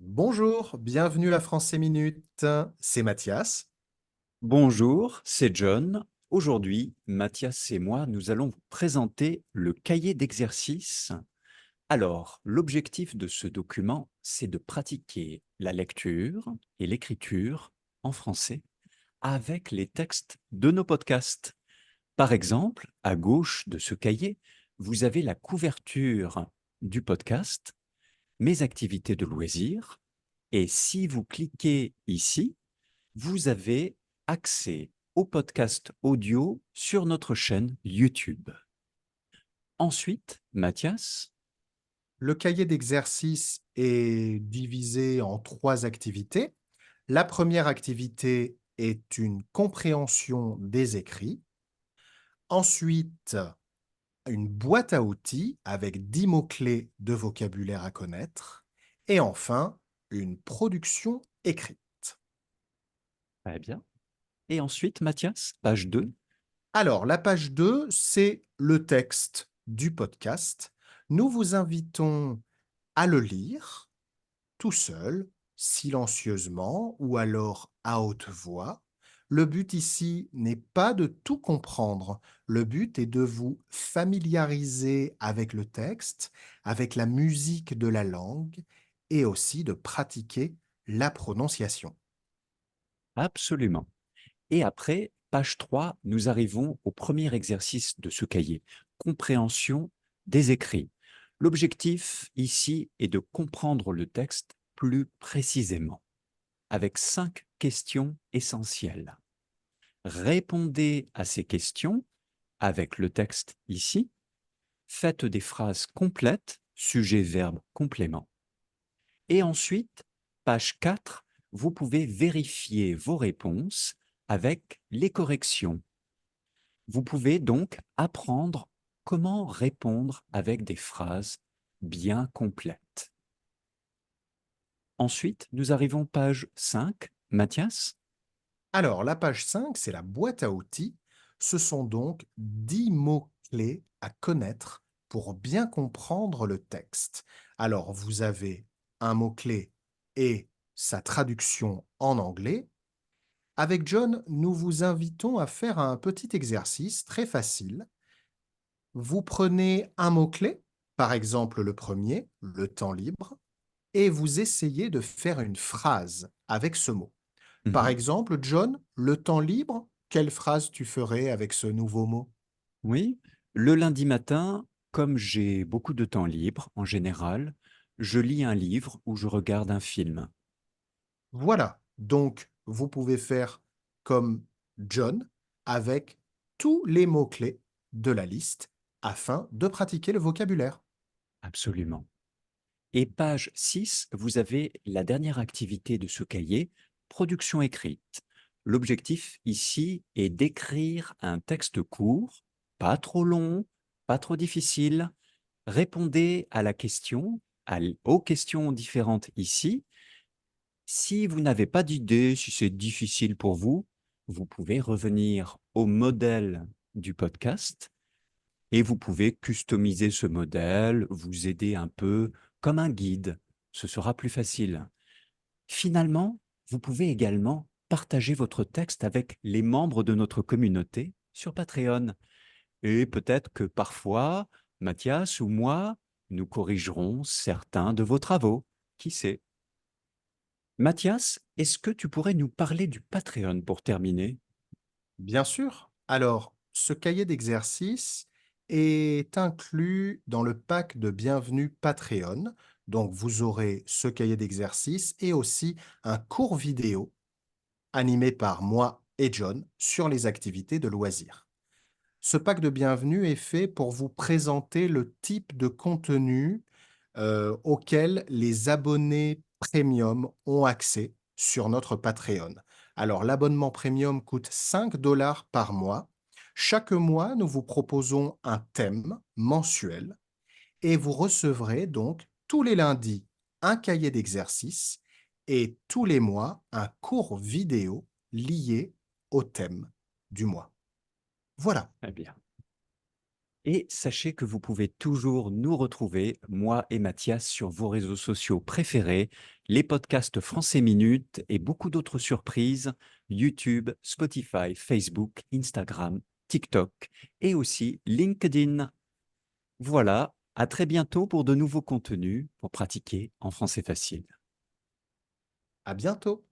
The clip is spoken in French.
Bonjour, bienvenue à Français Minute. C'est Mathias. Bonjour, c'est John. Aujourd'hui, Mathias et moi, nous allons vous présenter le cahier d'exercice. Alors, l'objectif de ce document, c'est de pratiquer la lecture et l'écriture en français avec les textes de nos podcasts. Par exemple, à gauche de ce cahier, vous avez la couverture du podcast, mes activités de loisirs, et si vous cliquez ici, vous avez accès au podcast audio sur notre chaîne YouTube. Ensuite, Mathias, Le cahier d'exercice est divisé en trois activités. La première activité est une compréhension des écrits. Ensuite, une boîte à outils avec 10 mots-clés de vocabulaire à connaître. Et enfin, une production écrite. très bien. Et ensuite, Mathias, page 2. Alors, la page 2, c'est le texte du podcast. Nous vous invitons à le lire tout seul, silencieusement ou alors à haute voix. Le but ici n'est pas de tout comprendre. Le but est de vous familiariser avec le texte, avec la musique de la langue et aussi de pratiquer la prononciation. Absolument. Et après, page 3, nous arrivons au premier exercice de ce cahier, compréhension des écrits. L'objectif ici est de comprendre le texte plus précisément, avec 5 questions essentielles. Répondez à ces questions avec le texte ici. Faites des phrases complètes, sujet, verbe, complément. Et ensuite, page 4, vous pouvez vérifier vos réponses avec les corrections. Vous pouvez donc apprendre comment répondre avec des phrases bien complètes. Ensuite, nous arrivons page 5. Mathias, Alors, la page 5, c'est la boîte à outils. Ce sont donc 10 mots-clés à connaître pour bien comprendre le texte. Alors, vous avez un mot-clé et sa traduction en anglais. Avec John, nous vous invitons à faire un petit exercice très facile. Vous prenez un mot-clé, par exemple le premier, le temps libre, et vous essayez de faire une phrase avec ce mot. Par mhm. exemple, John, le temps libre, quelle phrase tu ferais avec ce nouveau mot? Oui, le lundi matin, comme j'ai beaucoup de temps libre en général, je lis un livre ou je regarde un film. Voilà, donc vous pouvez faire comme John avec tous les mots-clés de la liste afin de pratiquer le vocabulaire. Absolument. Et page 6, vous avez la dernière activité de ce cahier, production écrite. L'objectif ici est d'écrire un texte court, pas trop long, pas trop difficile. Répondez à la question, aux questions différentes ici. Si vous n'avez pas d'idée, si c'est difficile pour vous, vous pouvez revenir au modèle du podcast et vous pouvez customiser ce modèle, vous aider un peu comme un guide. Ce sera plus facile. Finalement, vous pouvez également partager votre texte avec les membres de notre communauté sur Patreon. Et peut-être que parfois, Mathias ou moi, nous corrigerons certains de vos travaux. Qui sait? Mathias, est-ce que tu pourrais nous parler du Patreon pour terminer? Bien sûr. Alors, ce cahier d'exercice est inclus dans le pack de bienvenue Patreon. Donc, vous aurez ce cahier d'exercice et aussi un cours vidéo animé par moi et John sur les activités de loisirs. Ce pack de bienvenue est fait pour vous présenter le type de contenu auquel les abonnés premium ont accès sur notre Patreon. Alors, l'abonnement premium coûte 5 $ par mois. Chaque mois, nous vous proposons un thème mensuel et vous recevrez donc tous les lundis un cahier d'exercice et tous les mois un cours vidéo lié au thème du mois. Voilà. Eh bien, Et sachez que vous pouvez toujours nous retrouver, moi et Mathias, sur vos réseaux sociaux préférés, les podcasts Français Minute et beaucoup d'autres surprises, YouTube, Spotify, Facebook, Instagram, TikTok et aussi LinkedIn. Voilà, à très bientôt pour de nouveaux contenus pour pratiquer en français facile. À bientôt!